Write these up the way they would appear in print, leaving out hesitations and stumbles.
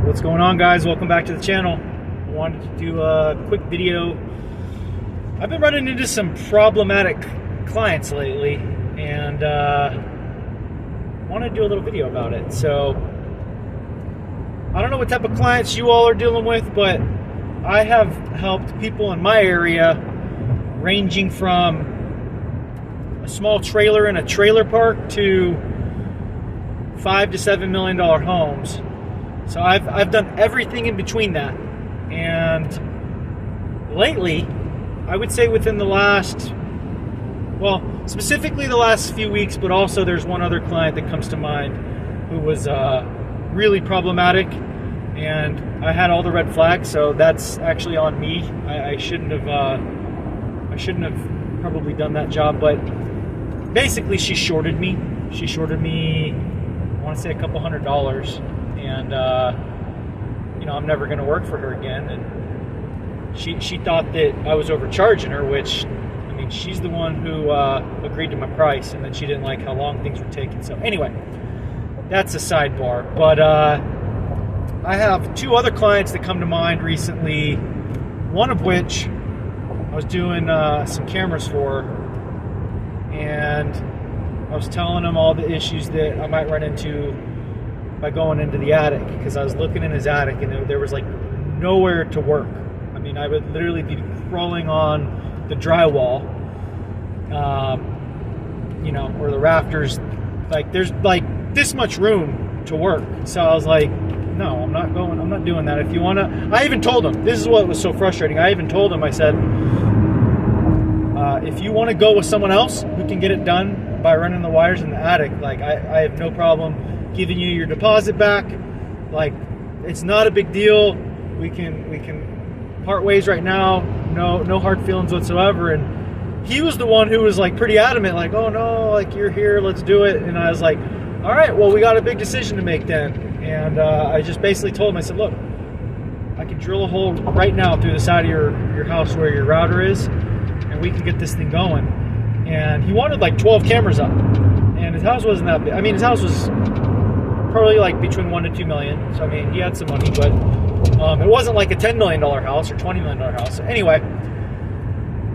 What's going on, guys? Welcome back to the channel. I wanted to do a quick video. I've been running into some problematic clients lately, and want to do a little video about it. So I don't know what type of clients you all are dealing with, but I have helped people in my area ranging from a small trailer in a trailer park to $5 to $7 million homes. So I've done everything in between that. And lately, I would say within the last, well, specifically the last few weeks, but also there's one other client that comes to mind who was really problematic, and I had all the red flags, so that's actually on me. I shouldn't have probably done that job, but basically she shorted me. She shorted me, I want to say, a couple $100. And I'm never going to work for her again. And she thought that I was overcharging her, which, I mean, she's the one who agreed to my price, and then she didn't like how long things were taking. So anyway, that's a sidebar. But I have two other clients that come to mind recently, one of which I was doing some cameras for, and I was telling him all the issues that I might run into by going into the attic, because I was looking in his attic and there was like nowhere to work. I mean, I would literally be crawling on the drywall, or the rafters. Like, there's like this much room to work. So I was like, no, I'm not doing that. If you want to, I even told him, this is what was so frustrating. I even told him, I said, if you want to go with someone else who can get it done by running the wires in the attic, like I have no problem giving you your deposit back. Like, it's not a big deal. We can part ways right now. No hard feelings whatsoever. And he was the one who was like pretty adamant, like, oh no, like, you're here, let's do it. And I was like, all right, well, we got a big decision to make then. And I just basically told him, I said, look, I can drill a hole right now through the side of your house where your router is, and we can get this thing going. And he wanted like 12 cameras up, and his house wasn't that big. I mean, his house was probably like between $1 to $2 million. So I mean, he had some money, but it wasn't like a $10 million house or $20 million house. So anyway,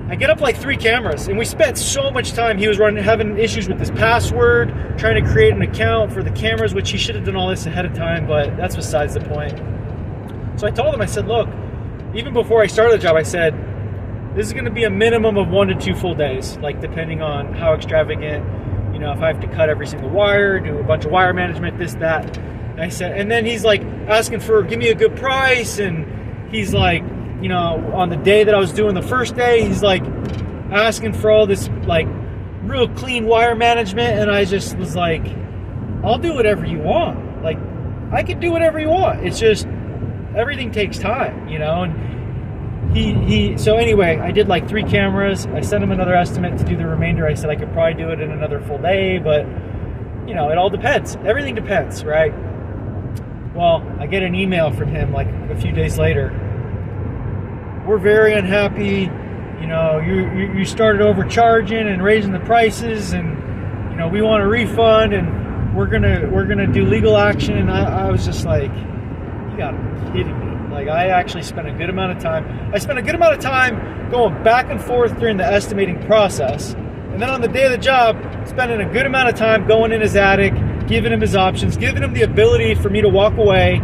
I get up like 3 cameras, and we spent so much time. He was having issues with his password, trying to create an account for the cameras, which he should have done all this ahead of time, but that's besides the point. So I told him, I said, look, even before I started the job, I said, this is going to be a minimum of 1 to 2 full days, like depending on how extravagant, if I have to cut every single wire, do a bunch of wire management, this, that. And I said, and then he's like asking for, give me a good price. And he's like, on the day that I was doing the first day, he's like asking for all this like real clean wire management. And I just was like, I'll do whatever you want. Like, I can do whatever you want. It's just, everything takes time, and so anyway, I did like 3 cameras. I sent him another estimate to do the remainder. I said I could probably do it in another full day, but it all depends. Everything depends, right? Well, I get an email from him like a few days later. We're very unhappy. You started overcharging and raising the prices, and we want a refund, and we're gonna do legal action. And I was just like, you gotta be kidding me. Like, I actually spent a good amount of time. I spent a good amount of time going back and forth during the estimating process. And then on the day of the job, spending a good amount of time going in his attic, giving him his options, giving him the ability for me to walk away.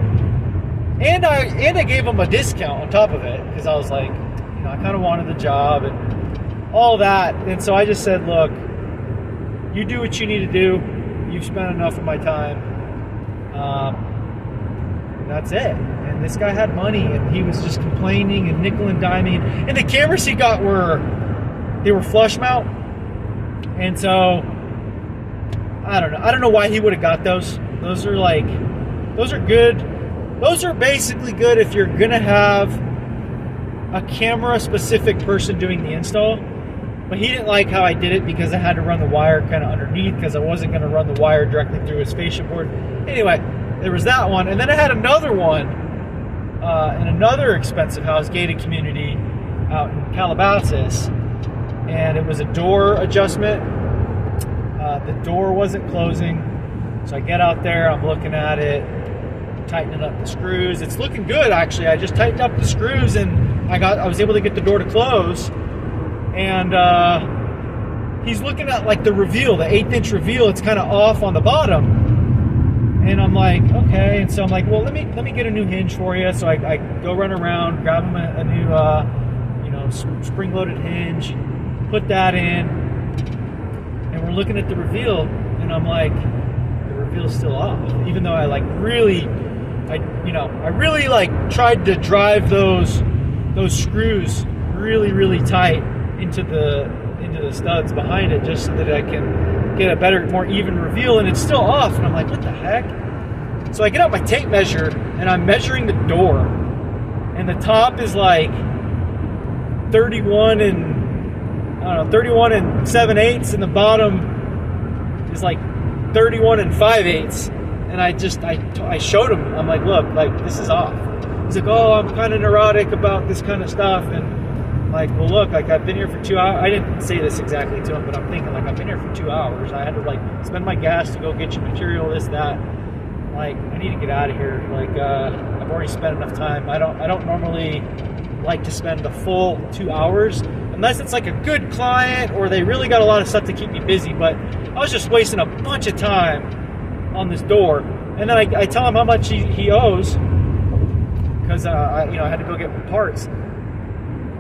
And I gave him a discount on top of it, because I was like, I kind of wanted the job and all that. And so I just said, look, you do what you need to do. You've spent enough of my time. That's it. And this guy had money, and he was just complaining and nickel and diming. And the cameras he got were flush mount. And so I don't know why he would have got those. Those are good. Those are basically good if you're gonna have a camera specific person doing the install. But he didn't like how I did it, because I had to run the wire kind of underneath, because I wasn't going to run the wire directly through his fascia board. Anyway, there was that one. And then I had another one in another expensive house, gated community out in Calabasas. And it was a door adjustment. The door wasn't closing. So I get out there, I'm looking at it. tightening up the screws. It's looking good, actually. I just tightened up the screws, and I was able to get the door to close. And he's looking at like the reveal, the 1/8" reveal. It's kind of off on the bottom, and I'm like, okay. And so I'm like, well, let me get a new hinge for you. So I go run around, grab him a new spring-loaded hinge, put that in, and we're looking at the reveal, and I'm like, the reveal's still off, even though I really tried to drive those screws really tight into the studs behind it, just so that I can get a better, more even reveal, and it's still off. And I'm like, what the heck? So I get out my tape measure, and I'm measuring the door, and the top is like 31 and 7/8, and the bottom is like 31 and 5/8. And I showed him. I'm like, look, like, this is off. He's like, oh, I'm kind of neurotic about this kind of stuff. And I'm like, well, look, like, I've been here for 2 hours. I didn't say this exactly to him, but I'm thinking, like, I've been here for 2 hours. I had to like spend my gas to go get you material, this, that. Like, I need to get out of here. Like, I've already spent enough time. I don't normally like to spend the full 2 hours unless it's like a good client or they really got a lot of stuff to keep me busy. But I was just wasting a bunch of time on this door. And then I tell him how much he owes, because I had to go get parts.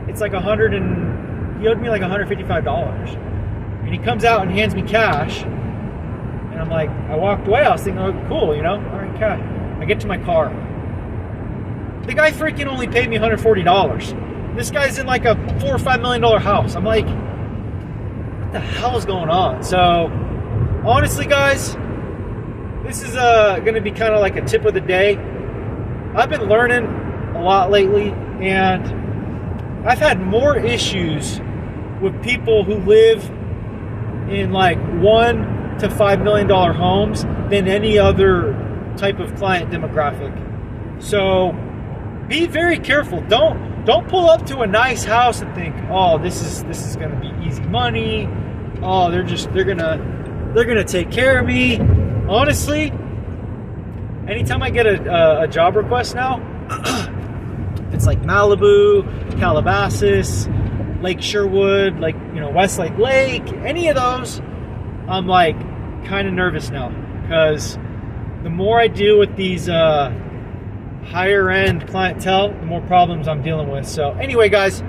It's like he owed me like $155, and he comes out and hands me cash, and I'm like, I walked away. I was thinking, oh, cool, all right, cash. I get to my car. The guy freaking only paid me $140. This guy's in like a $4 or $5 million house. I'm like, what the hell is going on? So, honestly, guys, this is going to be kind of like a tip of the day. I've been learning a lot lately, and I've had more issues with people who live in like $1 to $5 million homes than any other type of client demographic. So be very careful. Don't pull up to a nice house and think, oh, this is going to be easy money. Oh, they're gonna take care of me. Honestly, anytime I get a job request now, it's like Malibu, Calabasas, Lake Sherwood, like, Westlake Lake, any of those, I'm like kind of nervous now, because the more I deal with these higher end clientele, the more problems I'm dealing with. So anyway, guys,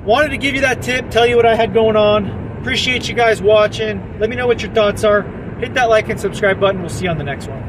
wanted to give you that tip, tell you what I had going on. Appreciate you guys watching. Let me know what your thoughts are. Hit that like and subscribe button. We'll see you on the next one.